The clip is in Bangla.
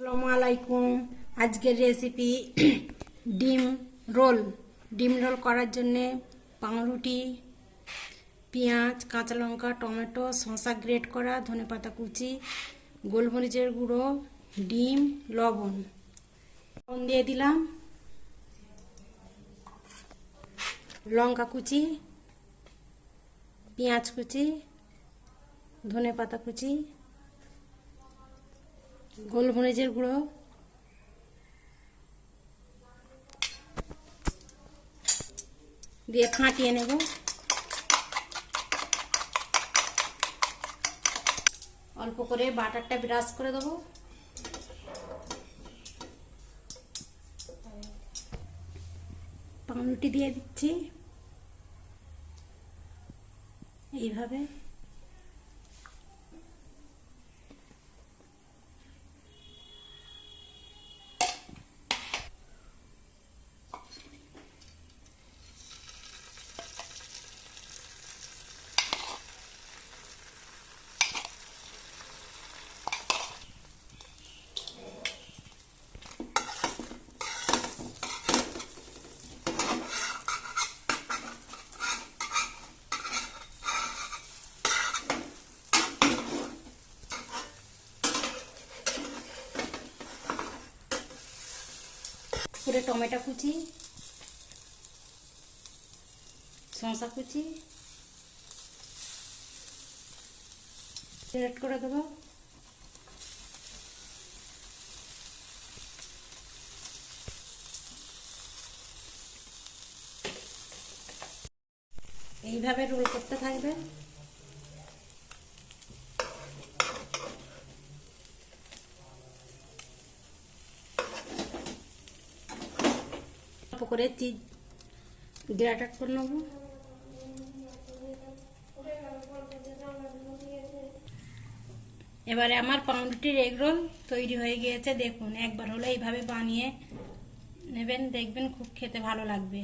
আসসালামু আলাইকুম। আজকের রেসিপি ডিম রোল করার জন্যে পাউরুটি, পেঁয়াজ, কাঁচা লঙ্কা, টমেটো, শসা গ্রেট করা, ধনেপাতা কুচি, গোলমরিচের গুঁড়ো, ডিম, লবণ দিয়ে দিলাম, লঙ্কা কুচি, পেঁয়াজ কুচি, ধনেপাতা কুচি, গোলমরিচের গুঁড়ো, দিয়ে ফাটিয়ে নেব। অল্প করে বাটারটা ব্রাশ করে দেবো। পাউরুটি দিয়ে দিচ্ছি এইভাবে। পুরো টমেটো কুচি, শসা কুচি গ্রেট করে দেবো। এইভাবে রোল করতে থাকবে। অল্প করে চিজ গ্রেটার করে নেব। এবারে আমার পাউরুটির এগ রোল তৈরি হয়ে গিয়েছে। দেখুন, একবার হলে এইভাবে বানিয়ে নেবেন, দেখবেন খুব খেতে ভালো লাগবে।